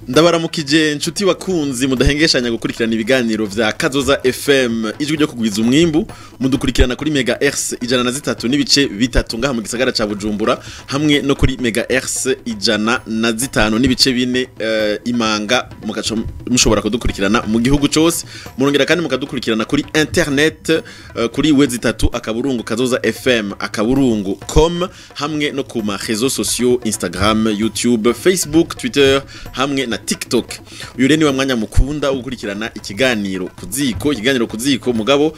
Ndabaramukije nshuti bakunzi mudahengeshanya gukurikirana ibiganiro vya Kazoza FM ijwi ryo kugwiza umwimbu mudukurikirana kuri megahertz 103 n'ibice bitatu ngaha mu gisagara ca Bujumbura hamwe no kuri megahertz 105 n'ibice 4 Imanga mugaco mushobora kudukurikirana mu gihugu cyose murongera kandi mukadukurikirana kuri internet kuri web3 akaburungu Kazoza FM akaburungu.com hamwe no ku ma réseaux sociaux Instagram, YouTube, Facebook, Twitter hamwe na TikTok. Uyu reni wa mwanya mukunda ugukurikirana ikiganiro kuziko mugabo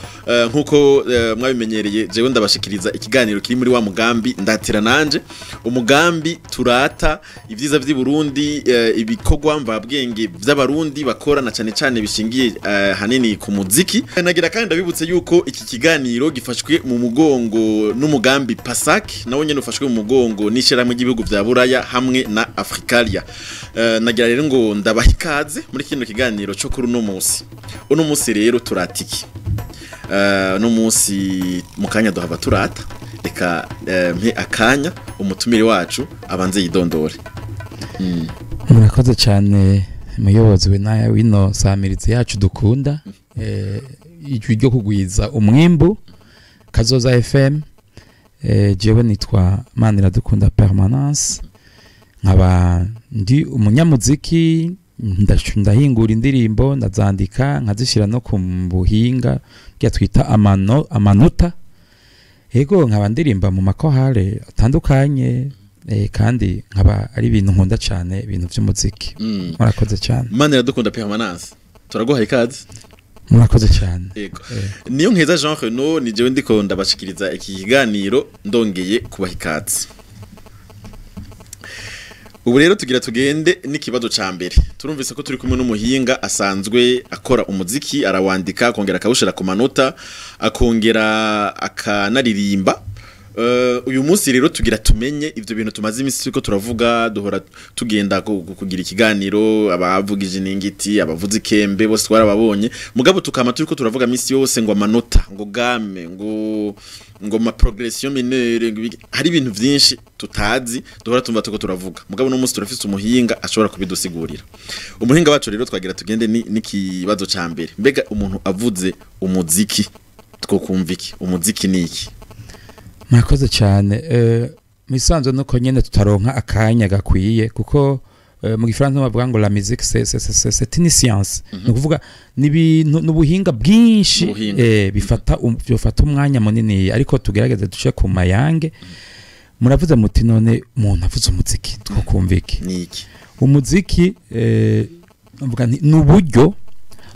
nkuko mwabimenyereye jewe ndabashikiriza ikiganiro kiri muri wa mugambi ndatira nanje umugambi turata ivyiza vy'i Burundi ibikogwa mvabwenge vy'abarundi bakora na cyane bishingiye hanini ku muziki. Nagira kandi ndabibutse yuko iki kiganiro gifashwe mu mugongo n'umugambi PASAC nawo nyene ufashwe mu mugongo n'ishira mu gihugu vya Buraya hamwe na Africalia. Nagira rero ngo ndabahikaze muri kino kiganiro cyo kuri uno munsi rero turatiki no munsi mukanya duhava turata reka mpe akanya umutumire wacu abanze yidondore. Murakoze cyane muyobozi we naye wino samirizi yacu dukunda ijwi ryo kugwiza umwimbu Kazoza FM. Jewe nitwa Maniradukunda Permanence nkaba ndi umunyamuziki ndahingura indirimbo ndazandika nkazishira no ku buhinga bya twita amanota yego nkaba ndirimba mu makohare atandukanye kandi nkaba ari ibintu nkunda cyane ibintu by'umuziki. Murakoze cyane Maniradukunda Permanence turaguha ikaze. Murakoze cyane yego niyo nkeza Jean Renaud ni jewe ndiko ndabashikiriza iki kiganiro ndongeye kubaha ikaze. Ubu rero tugira tugende n'ikibazo ca mbere. Turumvise ko turi kumwe n'umuhinga asanzwe akora umuziki arawandika akongera akawushira ku manota akongera akanaririmba. Uyu munsi rero tugira tumenye ivyo bintu tumaze imisi ko turavuga duhora tugenda kugira ikiganiro abavugije ningiti abavuzi kembe bose twarababonye mugabo tukama turiko turavuga misi yose ngo amanota ngo game ngo ma progression mineure hari ibintu vyinshi tutazi duhora tumva tuko turavuga mugabo no munsi turafise umuhinga ashobora kubidusigurira. Umuhinga wacu rero twagira tugende n'ikibazo ca mbere. Mbega umuntu avuze umuziki twokumviki umuziki niki? Murakoze cyane misanzo nuko nyene tutaronka akanya gakwiye kuko mu gifaransa bavuga ngo la musique c'est une science. Nukuvuga n'ibintu n'ubuhinga bwinshi bifata umwanya munini ariko tugerageze duce ku mayange. Muravuze muti none umuntu avuze umuziki twokumviki niki? Umuziki mvuga n'uburyo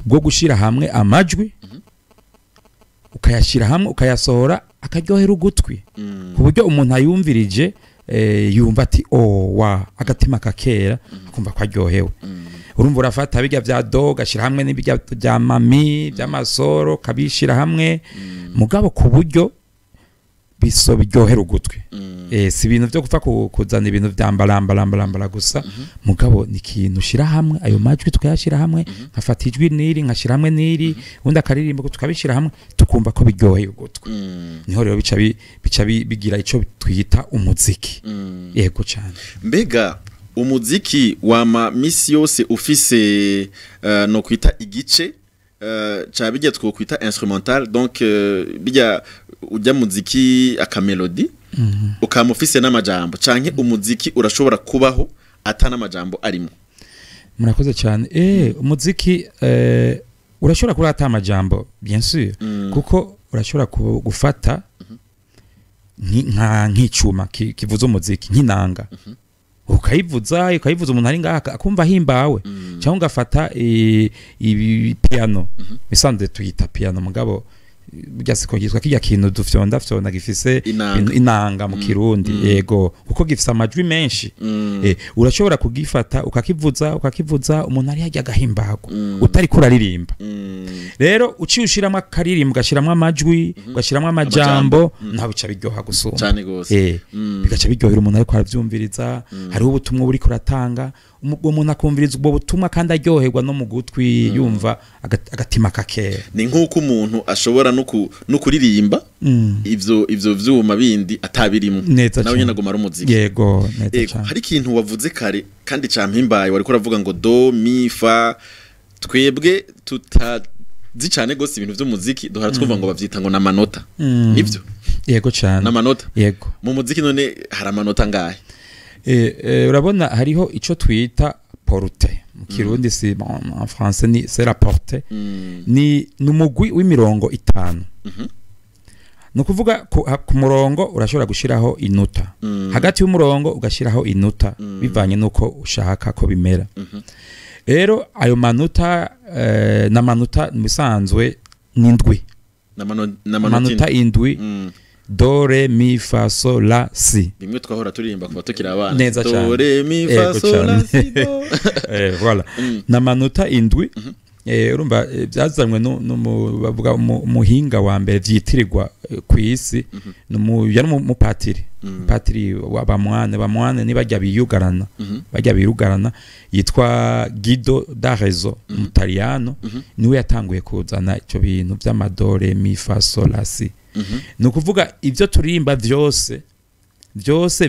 bwo gushira hamwe amajwi ukayashira hamwe ukayasohora akaryohera ugutwi ku buryo umuntu ayumvirije yumva ati wa agatima kakera akumva ko aryohewe. Urumva urafata bijya vya do gashira hamwe n'ibijya bya mami by'amasoro kabishira hamwe mugabo ku buryo biso biryohera ugutwi. Si ibintu byo gupfa kuzana ibintu byambalambala gusa mugabo ni ikintu shira hamwe ayo majwi tukayashira hamwe nkafata ijwi niri nkashira hamwe niri undi akaririmba ko tukabishira hamwe tukumva ko biryoheye ugutwi. Niho rero bica bigira ico twita umuziki. Yego cyane. Mbega umuziki wa misi yose ufise no kwita igice cha bijya twokwita instrumental donc bijya ujya muziki akamelody ukamufise n'amajambo canke umuziki urashobora kubaho atana amajambo arimo? Murakoze cyane. Umuziki urashobora kuba atana amajambo bien sûr kuko urashobora gufata nk'icuma kivuza umuziki nk'inanga ukayivuza umuntu ari ngaha akumva himbawe cyangwa ugafata piano bisanzwe tuyita piano mugabo byasiko yitwa kijya kintu dufyonda gifise inanga mu Kirundi. Yego kuko gifise amajwi menshi urashobora kugifata ukakivuza umuntu ari hajya gahimbago utari kuraririmba. Rero uci ushiramo akaririmba gashiramo amajwi gashiramo amajambo nta bica biryoha gusumba cyane gose bigaca biryohera umuntu ariko aravyumviriza. Hariho ubutumwa buri kuratanga umuntu akumviriza ubwo butumwa kandi aryoherwa no mu gutwi yumva agatima kakera. Ni nk'uko umuntu ashobora no kuririmba ivyo vyuma bindi atabirimo nawe nyine agomara umuziki. Yego neza cyane. Hari ikintu wavuze kare kandi campimbaye wariko uravuga ngo do mi fa, twebwe tutazi cyane gose ibintu vy'umuziki duhora twumva ngo bavyita ngo namanota. Nivyo? Yego cyane. Namanota? Yego. Mu muziki none hari amanota ngahe? Urabona hariho ico twita porte mu kirundi si en français ni c'est la porte ni numugwi w'imirongo 5 no kuvuga ku murongo urashobora gushiraho inota hagati y'umurongo ugashiraho inota bivanye nuko ushaka ko bimera. Rero ayo manota n'amanota misanzwe n'indwi n'amanota indwi do re mi fa sol la si. Bimwe twahora turirimba kuba tukiri abana. Neza cyane. Do re mi fa sol la si do. Voilà. N'amanota indwi urumva byazanwe no bavuga umuhinga wa mbere vyitirirwa ku isi yari mu patiri patiri bamwane ni bajya biyugarana yitwa Guido d'Arezzo Mutaliano niwe yatanguye kuzana ico bintu by'amadore mi fa sol la si. No kuvuga ivyo turirimba vyose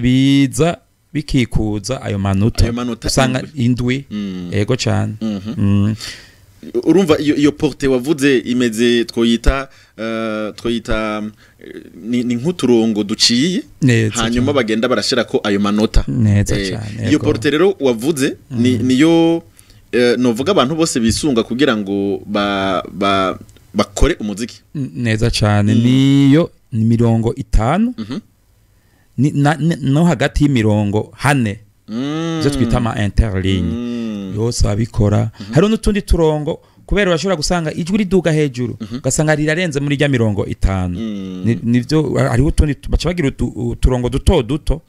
biza bikikuza ayo manota usanga indwi. Yego cyane. Urumva iyo porte wavuze imeze twoyita ni nk'uturongo duciye hanyuma bagenda barashira ko ayo manota. Neza cyane. Iyo porte rero wavuze niyo novuga abantu bose bisunga kugira ngo bakore umuziki. Neza cyane. Niyo ni mirongo 5 no hagati y'imirongo 4 byo twita ama interligne yose abikora. Hari n'utundi turongo kubera urashobora gusanga ijwi riduga hejuru ugasanga rirarenze muri rya mirongo 5 nivyo hari utundi baca bagira uturongo duto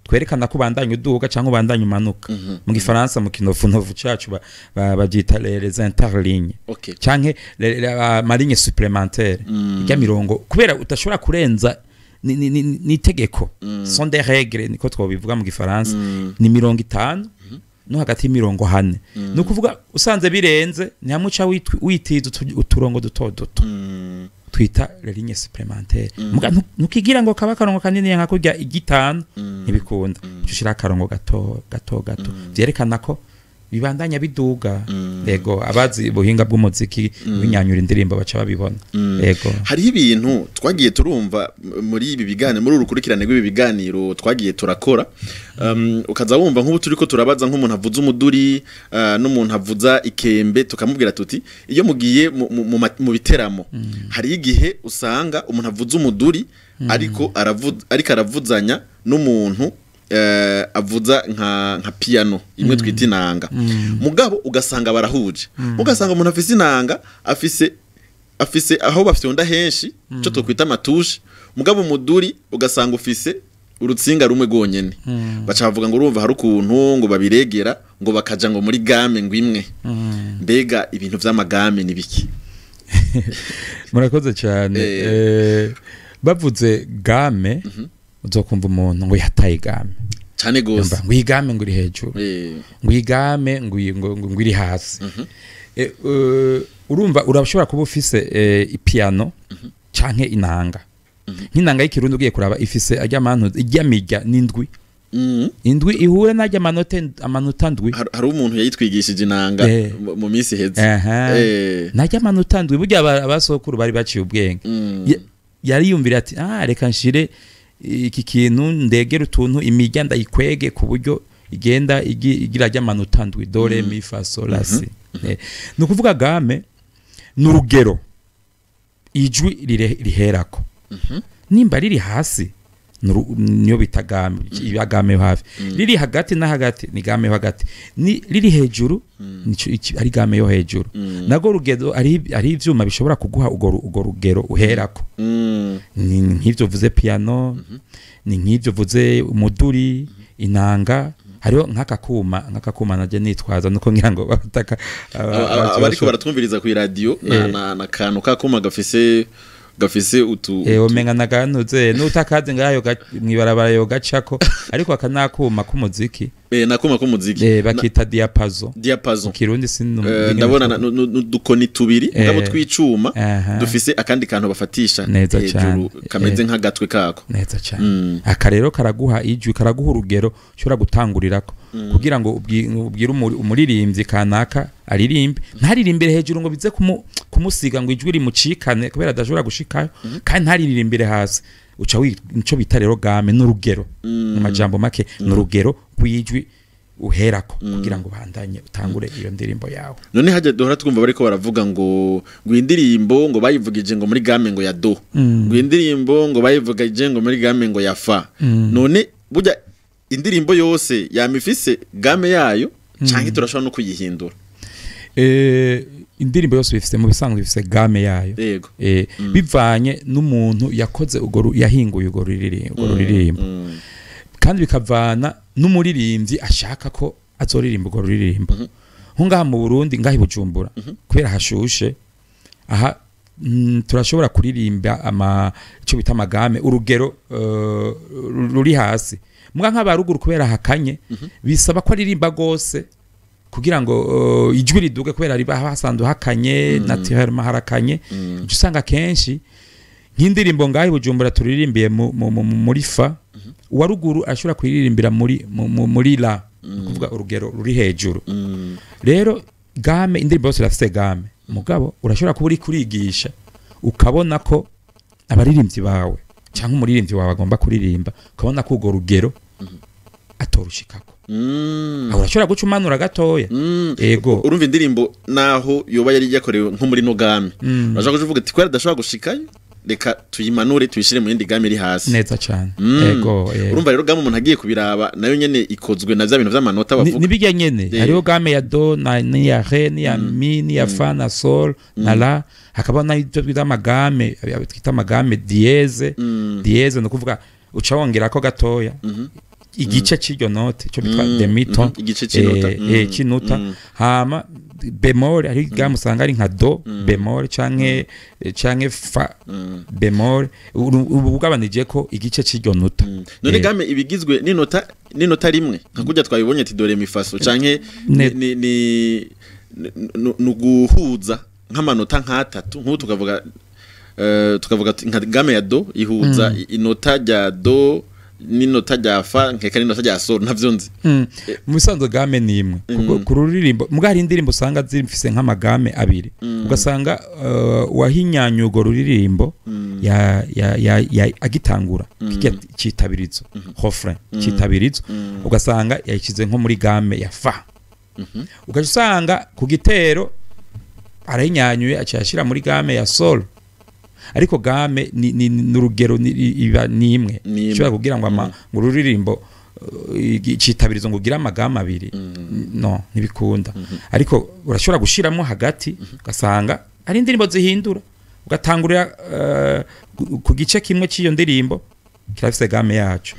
twerekana ko bandanye uduga cyangwa bandanye umanuka. Mu gifaransa mu kinofunovu cyacu babyita les interlignes cyangwa ma ligne supplémentaire rya mirongo kubera utashobora kurenza ni tegeko sont des règles niko twobivuga mu gifaransa ni mirongo 5 no hagati y'imirongo 4 no kuvuga usanze birenze nyamuca witiza uturongo duto twita les lignes supplémentaires nukigira ngo kaba karongo kanini nka kurya igitanu ntibikunda ushira akarongo gato byerekana ko bibandanya biduga. Yego abazi buhinga bw'umuziki binyanyura indirimbo baca babibona. Yego hari ibintu twagiye turumva muri ibi biganiro muri urukurikirane rw'ibi biganiro twagiye turakora ukaza wumva nk'ubu turiko turabaza nk'umuntu avuza umuduri n'umuntu avuza ikembe tukamubwira tuti iyo mugiye mu biteramo hari igihe usanga umuntu avuza umuduri ariko aravuzanya n'umuntu avuza nka piano imwe twita inanga mugabo ugasanga barahuje ugasanga umuntu afise inanga afise aho bafyonda henshi cyo twokwita amatushe mugabo umuduri ugasanga ufise urutsinga rumwe gonyene baca bavuga ngo urumva hari ukuntu ngo babiregera ngo bakaja ngo muri game ngo imwe mbega ibintu vy'amagame ni biki? Murakoze cyane. Bavuze game uzokumva umuntu ngo yataye game cyane gose ngo igame ngo iri hejuru ngo igame ngo iri hasi. Urumva urashobora kuba ufise ipiano canke inanga nk'inanga y'ikirundi ugiye kuraba ifise ajyamantu ijyamirya n'indwi indwi ihure najya amanota ndwi. Hari umuntu yayitwigishije inanga mu minsi heze najya amanota ndwi burya abasokuru bari baciye ubwenge yari yumvira ati reka nshire iki kintu ndegera utuntu imirya ndayikwege ku buryo igenda igira ajyamanota ndwi do re mi fa sol la si. No kuvuga game n'urugero ijwi riherako nimba riri hasi niyo bita game ibagame hafi riri hagati na hagati ni game hagati ni riri hejuru ari game yo hejuru nago rugero ari ivyuma bishobora kuguha ugo rugero uherako ni nk'ivyo vuze piano ni nk'ivyo vuze umuduri inanga hariho nk'akakuma naje nitwaza nuko ngira ngo bataka abariko baratwumviriza ku radio na kantu kakuma gafise gafise utu omenga naganuze n'utakaze ngayo mwibarabara yo gacako ariko akanakuma k'umuziki nakuma k'umuziki bakita diapason kirundi ndabona n'udukoni tubiri ngabo tw'icuma dufise akandi kantu bafatisha hejuru kameze nk'agatwe kako neza cyane aka rero karaguha ijwi karaguha urugero ushobora gutangurirako kugira ngo ubwire umuririmbyi kanaka aririmbe ntaririmbire hejuru ngo bize kumusiga ngo ijwi rimucikane kubera adashobora gushikayo kandi ntaririmbire hasi uca nico bita rero game n'urugero mu majambo make n'urugero kwijwi uherako kugira ngo bandanye utangure iyo ndirimbo yawe none haje dohora twumva bariko baravuga ngo indirimbo ngo bayivugije ngo muri game ngo ya do indirimbo ngo bayivugije ngo muri game ngo ya fa none burya indirimbo yose yamifise game yayo canke turashobora no kuyihindura indirimbo yose bifise mu bisanzwe bifise game yayo bivanye n'umuntu yakoze yahinguye ugo ruririmbo kandi bikavana n'umuririmbyi ashaka ko azoririmba ugo ruririmbo ngaha mu Burundi ngaha Bujumbura kubera hashushe aha turashobora kuririmba ico bita amagame urugero ruri hasi mbwa nk'abaruguru kubera hakanye bisaba ko aririmba gose kugira ngo ijwi riduge kubera riba hasanzwe hakanye naturellement harakanye usanga kenshi nk'indirimbo ngaho Bujumbura turirimbiye muri fa waruguru ashobora kuririmbira muri la kuvuga urugero ruri hejuru rero game indirimbo yose irafise game mugabo urashobora kuba uri kurigisha ukabona ko abaririmbyi bawe cyangwa umuririmbyi wawe agomba kuririmba ukabona ko urwo rugero atorushikako urashobora guca umanura gatoya ego urumva indirimbo naho yoba yari yakorewe nko muri no game urashobora kuvuga ati kwera dashobora gushikayo reka tuyimanure tuyishire mu yindi game iri hasi neza cyane ego urumva rero game umuntu agiye kubiraba nayo nyene ikozwe na bya bintu by'amanota bavuga nibijya nyene hariho game ya do na ya re ni ya mi ni ya fa na sol na la hakaba na ibyo twita amagame twita amagame dieze no kuvuga uca wongera ko gatoya igice cy'iryo note cyo bitwa demiton igice cy'inota hama bemol ari gamusanga ari nka do bemol canke fa bemol ubugabanije ko igice cy'iryo nota none game ibigizwe n'inota rimwe nka kujya twabibonye ati dore mi fa so canke ni nuguhuza nk'amanota nk'atatu nk'ubu tukavuga nka game ya do ihuza inota rya do n'inota rya fa nkeka n'inota rya sol ntavyo nzi mu bisanzwe game ni imwe ku ruririmbo mugari indirimbo usanga zifise nk'amagame abiri ugasanga wahinyanya ugo ruririmbo ya agitangura kitabirizo refrain kitabirizo ugasanga yayikize nko muri game ya fa ugasanga ku gitero arayinyanyuye acashira muri game ya sol ariko game ni nurugero iba nimwe cyo kugira ngo ruririmbo citabirizo ngo gira amagama abiri no nibikunda ariko urashobora gushiramo hagati ugasanga ari indirimbo zihindura ugatangurira ku gice kimwe cy'iyo ndirimbo kirafise game yacu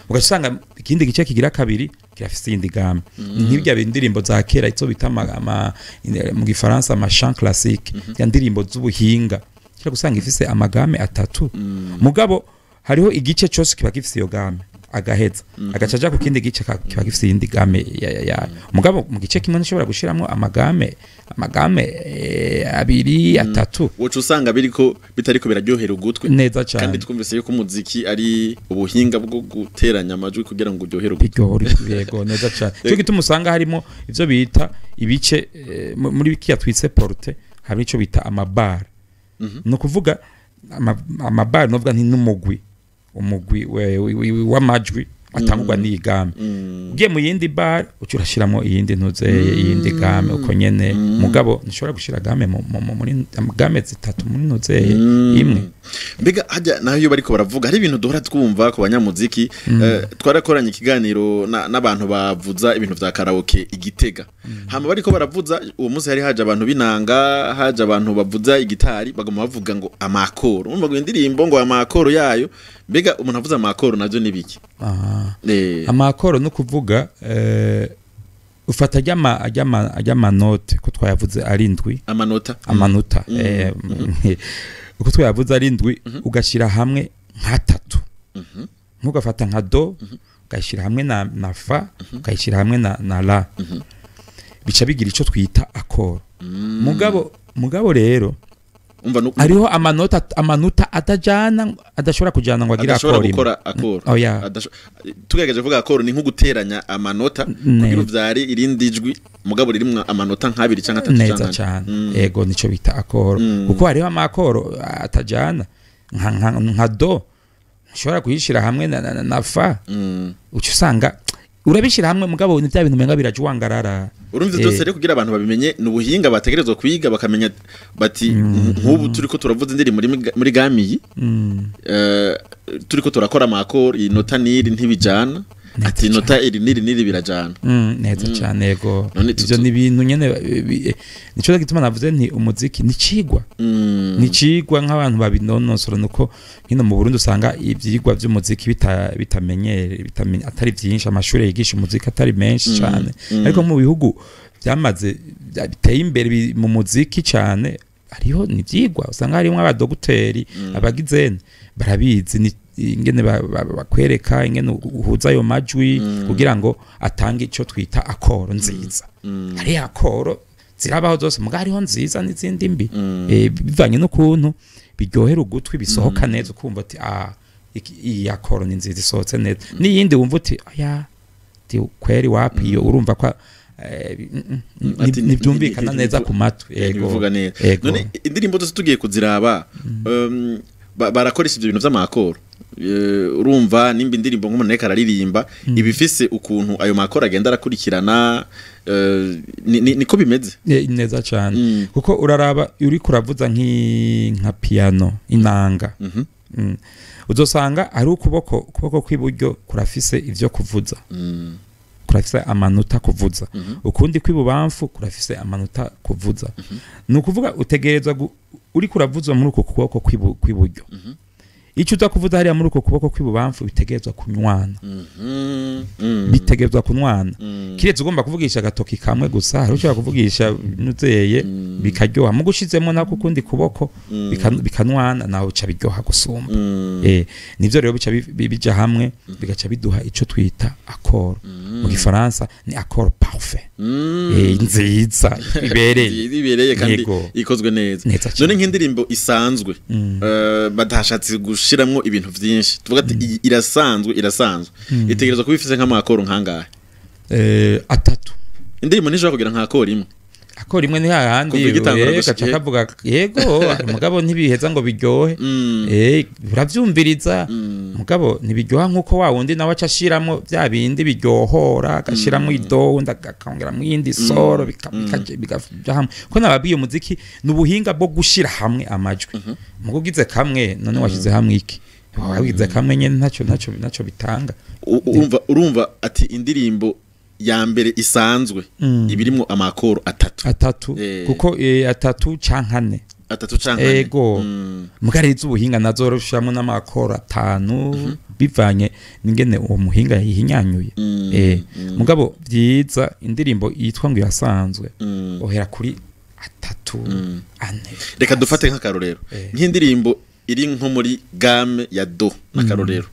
ugasanga ikindi gice kigira kabiri kirafise indi game nk'ibya bindirimbo za kera izo bita mu gifaransa ama chant classique ya ndirimbo z'ubuhinga gusanga ifise amagame atatu mugabo hariho igice cyose kiba gifise iyo game agaheza agacaja ku kindi gice kiba gifise indi game ya mugabo mu gice kimwe nshobora gushiramo amagame abiri atatu wocu usanga biriko bitariko biraryohera ugutwe neza cyane kandi twumvise yuko umuziki ari ubuhinga bwo guteranya amajwi kugira ngo uryohere ugutwe yego neza cyane cyo gituma usanga harimo ivyo bita ibice muri bikiya twitse porte hari ico bita amabar no kuvuga amabar novuga nti n'umugwi w'amajwi atangurwa n'iyi game ugiye mu yindi bar ucurashiramo iyindi ntuze iyindi game uko nyene mugabo nshobora gushira game muri game zitatu muri ntuze imwe mbega hajya nayo bariko baravuga hari ibintu duhora twumva ku banyamuziki twarakoranye ikiganiro n'abantu bavuza ibintu vya karaoke igitega hama bariko baravuza uwo munsi hari haje abantu binanga haje abantu bavuza igitari bagoma bavuga ngo amakoro umva ngo indirimbo ngo amakoro yayo mbega umuntu avuza amakoro navyo nibiki amakoro no kuvuga ufata ajya note ko twayavuze ari ndwi amanota uko twavuze ari indwi ugashira hamwe nka 3 nkugafata nka do ugashira hamwe na fa ugashira hamwe na la bica bigira ico twita accord mugabo rero hariho amanota adashobora kujana ngo agira accord tugeregeje vuga accord ni nko guteranya amanota kugira uvyari irindi jwi mugabo ririmwe amanota nk'abiri cyangwa 3 neza cyane ego nico bita accord kuko hariho amakoro atajana nka do ushobora kuyishira hamwe na fa ucu usanga urabishira hamwe mugabo ni bya bintu menga birajwangarara urumva byose rero kugira abantu babimenye nubuhinga bategerezwa kwiga bakamenya bati nk'ubu turiko turavuza indiri muri gamiyi turiko turakora amakoro inota niri ntibijana ati nota iri niri birajana neza cyane yego ivyo ni ibintu nyene nico gituma navuze nti umuziki ni cigwa nk'abantu babinonosora nuko hino mu Burundi usanga ivyigwa by'umuziki bitamenyere atari byinshi amashuri yigisha umuziki atari menshi cyane ariko mu bihugu byamaze biteye imbere mu muziki cyane hariho ni vyigwa usanga harimo abadogiteri abagizene barabizi ingene bakwereka ingene uhuza ayo majwi kugira ngo atange ico twita akoro nziza ari akoro zirabaho zose muga hariho nziza n'izindi mbi bivanye n'ukuntu biryohera ugutwi bisohoka neza ukumva ati iyi akoro ni nziza isohotse neza n'iyindi wumva uti aya ti kweri wapi iyo urumva kwa nibyumvikana neza ku matwi bivuga neza none indirimbo zose tugiye kuziraba barakoresha ibyo bintu by'amakoro urumva nimba indirimbo nk'umuntu ariko araririmba ibifise ukuntu ayo makoro agenda arakurikirana niko bimeze neza cyane kuko uraraba uri kuravuza nka piano inanga uzosanga ari ukuboko kw'iburyo kurafise ivyo kuvuza kurafise amanota kuvuza ukundi kw'ibubamfu kurafise amanota kuvuza nukuvuga utegerezwa uri kuravuza muri uko kuboko kw'iburyo icyo utakuvuza hariya muri uko kuboko kw'ibubamfu bitegerezwa kunywana bitegerezwa kunwana kiretse ugomba kuvugisha agatoki kamwe gusa hari ushobora kuvugisha nuzeye bikaryoha mu gushizemo nako kundi kuboko bikanwana naho uca biryoha gusumba nivyo rero bica bija hamwe bigaca biduha ico twita accord mu gifaransa ni accord parfait nziza ibereye kandi ikozwe neza none nk'indirimbo isanzwe badashatse gushiramwo ibintu vyinshi tuvuga ati irasanzwe itegerezwa kuba ifise nk'amakoro nkangahe 3 indirimbo nishobora kugira nk'akoro imwe akora imwe ni hahandi gaca kavuga yego mugabo ntibiheza ngo biryohe uravyumviriza mugabo ntibiryoha nkuko wa wundi nawe acashiramo bya bindi biryohora agashiramo ido ndakongera yindi soro bikaja hamwe ko nababiye umuziki nubuhinga bwo gushira hamwe amajwi mugugize kamwe none washize hamwe iki wagize kamwe nyene ntaco bitanga urumva ati indirimbo ya mbere isanzwe ibirimo amakoro 3 kuko 3 cankane 3 cankane ego mugariza ubuhinga nazoroshamo n'amakoro 5 bivanye n'ingene uwo muhinga yihinyanyuye mugabo byiza indirimbo yitwa ngo yasanzwe ohera kuri 3 ane reka dufate nk'akarorero nk'indirimbo iri nko muri game ya do n'akarorero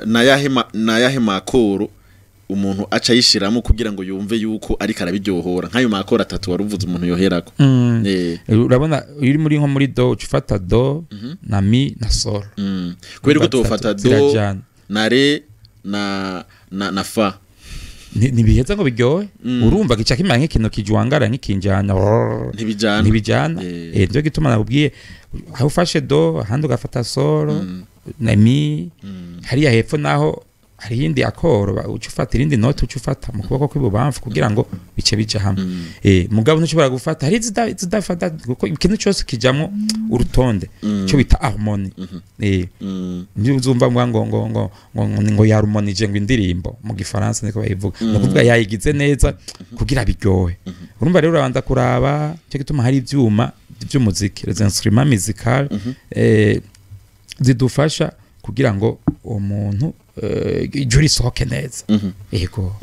na yahe makoro umuntu aca yishiramo kugira ngo yumve yuko ari karabiryohora nkayo makora 3 waruvuze umuntu yoherako urabona iri muri nko muri do ufata do na mi na sol kweri ko tofata do na re na fa ntibiheza ngo biryohe urumva gica kimara nk'ikintu kijwangara nk'ikinjana ntibijana ndio gituma nabwiye aho ufashe do ahandi ugafata sol na mi hariya hepfo naho hari yindi akoro ucufata irindi note ucufata mu kuboko kw'ibubamfu kugira ngo bice bija hamwe mugabo ntushobora gufata hari zidafata kuko ikintu cyose kijamwo urutonde cyo bita harmony uzumva ngo ya harmonije ngo indirimbo mu gifaransa niko bayivuga no kuvuga yayigize neza kugira biryohe urumva rero urabanda kuraba cyo gituma hari ivyuma by'umuziki les instruments musicaux zidufasha kugira ngo umuntu ijwi risohoke neza yego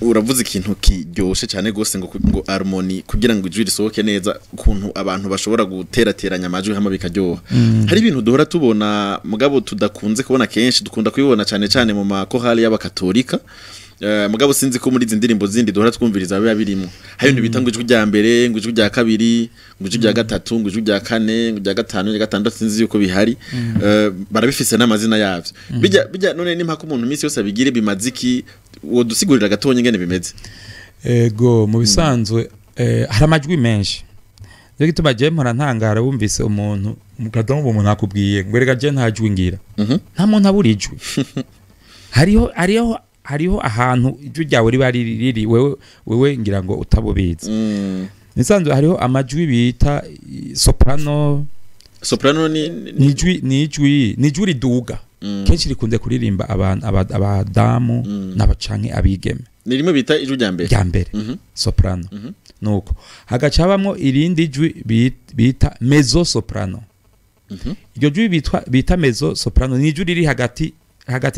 uravuze ikintu kiryoshe cyane gose ngo harmony kugira ngo ijwi risohoke neza ukuntu abantu bashobora guterateranya amajwi hamwe bikaryoha hari ibintu duhora tubona mugabo tudakunze kubona kenshi dukunda kubibona cyane cyane mu makorali y'abakatolika mugabo sinzi ko muri izi ndirimbo zindi duhora twumviriza biba birimo hari ibintu bita ngo ijwi rya mbere ngo ijwi rya kabiri ngo ijwi rya gatatu ngo ijwi rya kane ngo rya gatanu rya gatandatu sinzi yuko bihari barabifise n'amazina yavyo bijya none nimpaka umuntu iminsi yose abigire bimaziki wo dusigurira gatonye ngene bimeze ego mu bisanzwe hari amajwi menshi ryo gituma je mpora ntangara wumvise umuntu mukadomo umuntu akubwiye ngo rega je nta jwi ngira nta muntu abura ijwi hariho ahantu ijwi ryawe riba riri wewe ngira ngo utabubizi nisanzwe hariho amajwi bita soprano ni ijwi riduga kenshi rikunze kuririmba abadamu n'abacanke abigeme ni rimwe bita ijwi rya mbere soprano nuko hagaca habamwo irindi jwi bita mezzo soprano iryo jwi bita mezzo soprano ni ijwi riri hagati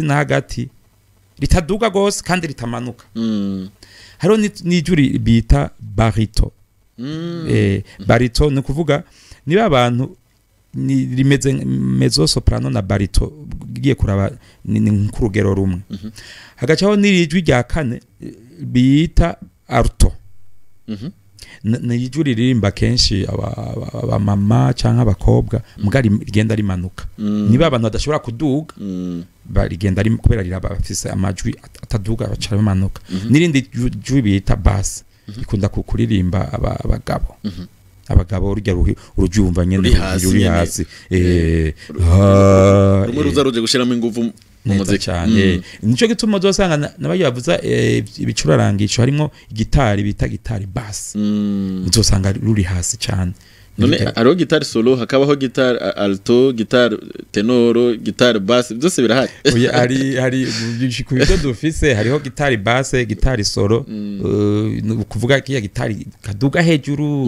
na hagati ritaduga gose kandi ritamanuka hariho n'ijwi bita barito barito ni kuvuga niba abantu rimeze mezzo soprano na barito giye kuraba ni kurugero rumwe hagacaho n'ijwi rya kane bita alto n'ijwi ririmba kenshi aba mama canke abakobwa mugari rigenda rimanuka niba abantu badashobora kuduga barigenda kubera rirabafise amajwi ataduga bacara bimanuka n'irindi jwi bita bass ikunda kuririmba abagabo urujya urujumva nyene ruri hasi rumwe ruza ruje gushiramo ingufu mu muziki cyane nico gituma uzosanga nabaye bavuza ibicurarangisho harimo gitari bita gitari bass uzosanga ruri hasi cyane none ariho gitari solo hakabaho gitari alto gitari tenoro gitari bass byose birahari hari kubito dufise hariho gitari bass gitari solo kuvuga kiya gitari kaduga hejuru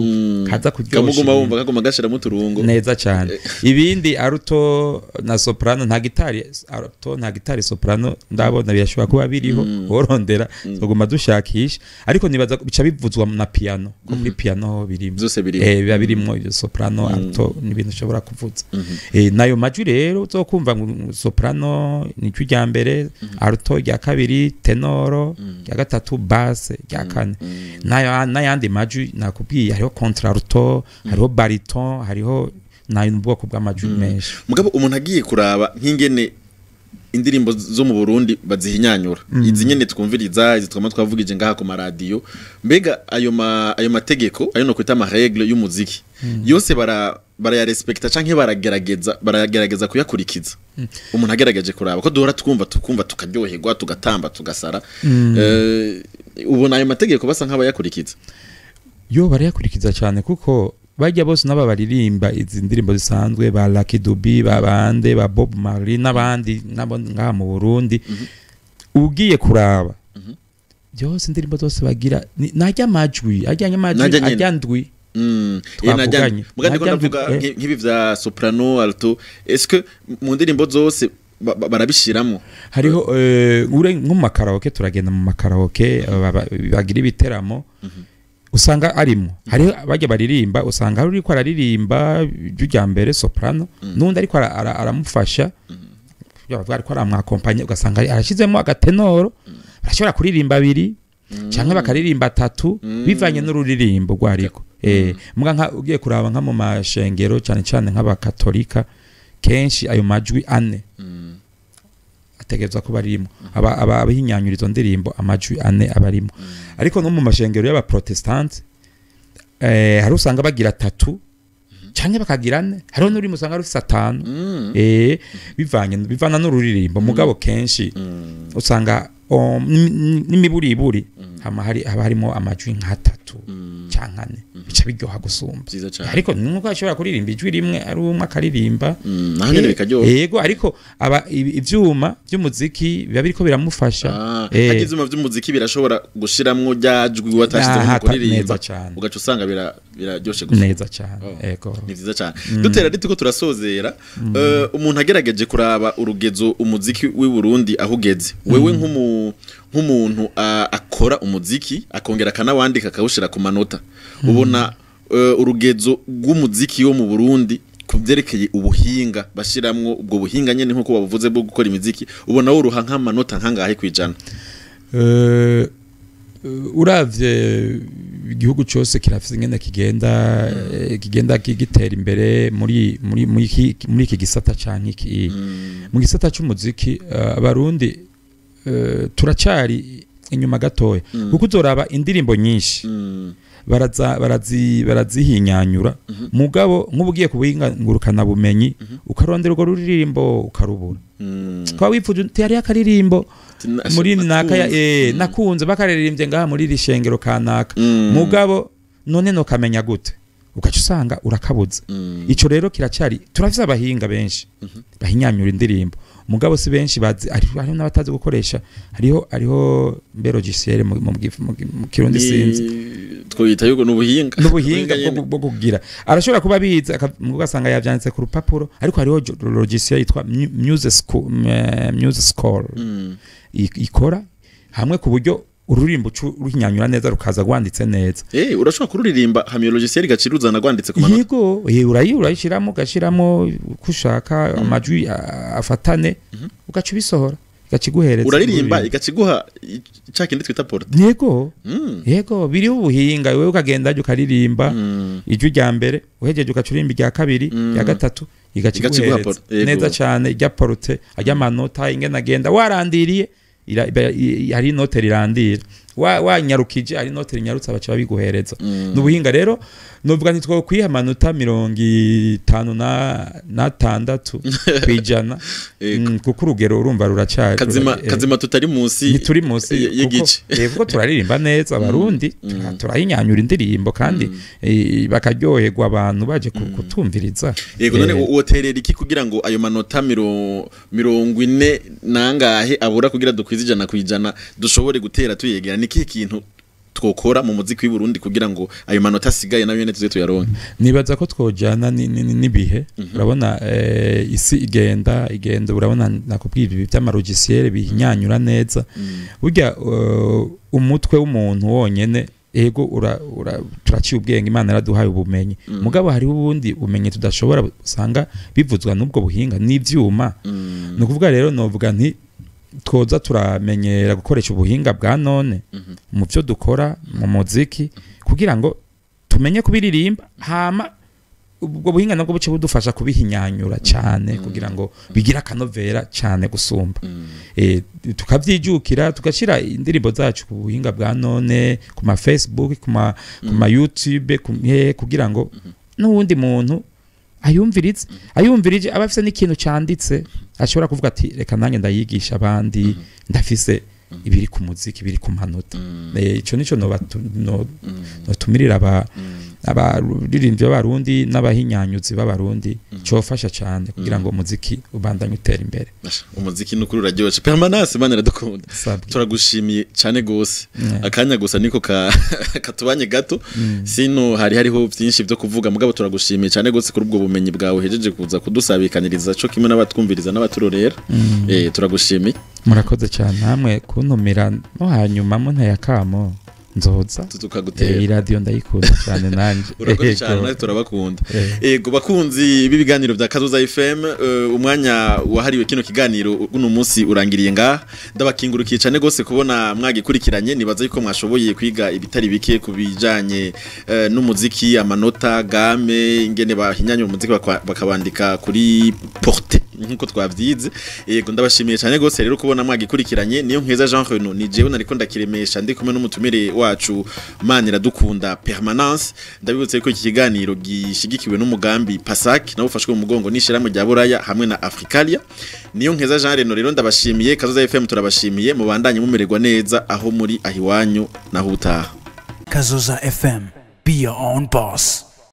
kaza kuryosha kamuguma wumva kagoma gashira mu turungo neza cyane ibindi alto na soprano nta gitari alto nta gitari soprano ndabona birashobora kuba biriho worondera tuguma dushakisha ariko nibaza bica bivuzwa na piano ko muri piano birimo byose birimo birimo soprano alto n'ibintu ushobora kuvuza nayo majwi rero uzokumva ngo soprano ni ijwi rya mbere alto rya kabiri tenoro rya gatatu basse rya kane n'ayandi majwi nakubwiye hariho contralto hariho bariton hariho nayo n'ubwoko bw'amajwi menshi mugabo umuntu agiye kuraba nk'ingene indirimbo zo mu Burundi bazihinyanyura izi nyene twumviriza izi twama twavugije ngaha ku maradiyo mbega ayo mategeko ayo no kwita ama règle y'umuziki yose baraya respecta canke baragerageza kuyakurikiza umuntu agerageje kuraba ko duhora twumva tukaryoherwa tugatamba tugasara ubona ayo mategeko basa nk'abayakurikiza yo barayakurikiza cyane kuko bajya bose naba baririmba izi ndirimbo zisanzwe ba Lucky Dube babande ba Bob Marley nabandi nabo ngaha mu Burundi ugiye kuraba byose indirimbo zose bagira najya majwi ajya ndwi mugandi ko ndavuga nk'ibi vya soprano alto est-ce que mu ndirimbo zose barabishiramo hariho nko mu makaraoke turagenda mu makaraoke bagira ibiteramo usanga arimo hari bajya baririmba usanga hari uriko araririmba jya mbere soprano nundi ariko aramufasha yavuga ariko aramwakompanye ugasanga arashizemo agatenoro arashobora kuririmba abiri canke bakaririmba atatu bivanye n'ururirimbo rwariko muga nka ugiye kuraba nka mu mashengero cyane nk'abakatolika kenshi ayo majwi ane ategezwa ko barimo abahinyanyura izo ndirimbo amajwi ane abarimo ariko no mu mashengero y'aba protestant hari usanga bagira 3 canke bakagira 4 hariho n'uri musanga rufise 5 bivana n'ururirimbo mugabo kenshi usanga n'imiburiburi haba harimo amajwi nk'atatu canke ane bica biryoha gusumba Vyiza cane. ariko nuko ashobora kuririmba ijwi rimwe ari umwe akaririmba naho nyene bikaryoha. yego ariko ivyuma by'umuziki biba biriko biramufasha hagize ivyuma vy'umuziki birashobora gushiramwo ryajwi watashize mu kuririmba ugaca usanga biraryoshe gusumba neza cyane yego ni vyiza cane. Dutera ritiko turasozera umuntu agerageje kuraba urugezo umuziki w'i Burundi aho ugeze wewe nk'umuntu akora umuziki akongera akanawandika akawushira ku manota ubona urugezo rw'umuziki wo mu Burundi kuvyerekeye ubuhinga bashiramwo ubwo buhinga nyene nkuko bavuze bwo gukora imiziki ubona woruha nk'amanota nkangahe kwijana uravye igihugu cyose kirafise ingene kigenda gitera imbere muri iki gisata canke mu gisata c'umuziki abarundi turacari inyuma gatoya kuko uzoraba indirimbo nyinshi barazihinyanyura mugabo nk'ubugiye kubingurukana bumenyi ukarondera urwo ruririmbo ukarubura kwa wipfuje utari akaririmbo muri naka nakunze bakaririmbye ngaha muri rishengero kanaka mugabo none no kamenya gute ugaca usanga urakabuza ico rero kiracari turafise abahinga benshi bahinyanyura indirimbo mugabo si benshi bazi hariho n'abatazi gukoresha hariho logiciel mu kirundi sinzi twita yuko n'ubuhinga bwo kugira arashobora kuba biza mugasanga yavyanditse ku rupapuro ariko hariho logiciel yitwa Music Score ikora hamwe ku buryo ururimbo ruhinyanyura neza rukaza gwanditse neza urashobora kururirimba hamwe logiciel gaciruzana gwanditse ku manota yego urayishiramo gashiramo kushaka amajwi afatane ugaca bisohora gaciguhereza uraririmba igaciguha cakindi twita porte yego biri ubuhinga wewe ukagenda ukaririmba ijwi rya mbere uhejeje ugacurimba rya kabiri ya gatatu igaciguhereza neza cyane ijya porte ajya manota ingena agenda warandiriye hari note rirandira wanyarukije hari note rinyarutse abaca babiguhereza n'ubuhinga rero novuga nitwo kwiha amanota 56 kwijana kuko urugero urumva ruracari kazima tutari munsi y'igice kuko turaririmba neza abarundi turahinyanyura indirimbo kandi bakaryoherwa abantu baje kutumviriza yego none woterera iki kugira ngo ayo manota 40 nangahe abura kugira dukwiza ijana kwijana dushobore gutera tuyegera niki kintu twokora mu muziki w'i Burundi kugira ngo ayo manota asigaye nayo nyene tuze tuyaronke nibaza ko twojana nibihe urabona isi igenda urabona nakubwira ibi by'amarogiciel bihinyanyura neza burya umutwe w'umuntu wonyene ego turaciye ubwenge Imana yaraduhaye ubumenyi mugabo hari ubundi umenye tudashobora usanga bivuzwa n'ubwo buhinga n'ivyuma no kuvuga rero novuga nti twoza turamenyera gukoresha ubuhinga bwa none mu byo dukora mu muziki kugira ngo tumenye kubiririmba hama ubwo buhinga nabwo buce budufasha kubihinyanyura cyane kugira ngo bigira akanovera cyane gusumba tukavyijukira tugashira indirimbo zacu ku buhinga bwa none ku ma Facebook ku ma YouTube kugira ngo n'uwundi muntu ayumvirije abafise n'ikintu cyanditse ashobora kuvuga ati reka nanjye ndayigisha abandi ndafise ibiri ku muziki ibiri ku manota ico nico no tumirira abaririmbyi b'abarundi n'abahinyanyuzi b'abarundi cyofasha cyane kugira ngo umuziki ubandanye utera imbere umuziki n'ukuri uraryoshe permanence bane radukunda turagushimiye cyane gose akanya gusa niko katubanye gato sino hariho byinshi byo kuvuga mugabo turagushimiye cyane gose kuri ubwo bumenyi bwawe hejeje kuza kudusabikaniriza cyo kimwe n'abatwumviriza n'abaturorera turagushimiye murakoze cyane hamwe kuntumira no hanyuma mu ntayakamo nzoza tukagutera radio ndayikunda cyane nanje urakoze cyane turabakunda yego bakunzi b'ibiganiro bya Kazoza FM umwanya wahariwe kino kiganiro uno munsi urangiriye nga ndabakingurukiye cyane gose kubona mwagikurikiranye nibaza yuko mwashoboye kwiga ibitari bike kubijanye n'umuziki amanota game ingene bahinyanya umuziki bakabandika kuri porte nkuko twavyize. Yego ndabashimiye cyane gose rero kubona mwagikurikiranye. Niyo nkeza Jean Renaud ni jewe nariko ndakiremesha ndi kumwe n'umutumire wacu Manira dukunda permanence. Ndabibutse ko iki kiganiro gishigikiwe n'umugambi PASAC nawo ufashwe mu mugongo n'ishirahamwe rya Buraya hamwe na Africalia. Niyo nkeza Jean Renaud rero ndabashimiye. Kazoza FM turabashimiye mubandanye mumererwa neza aho muri ahiwanyu naho utaha. Kazoza FM, be your own boss.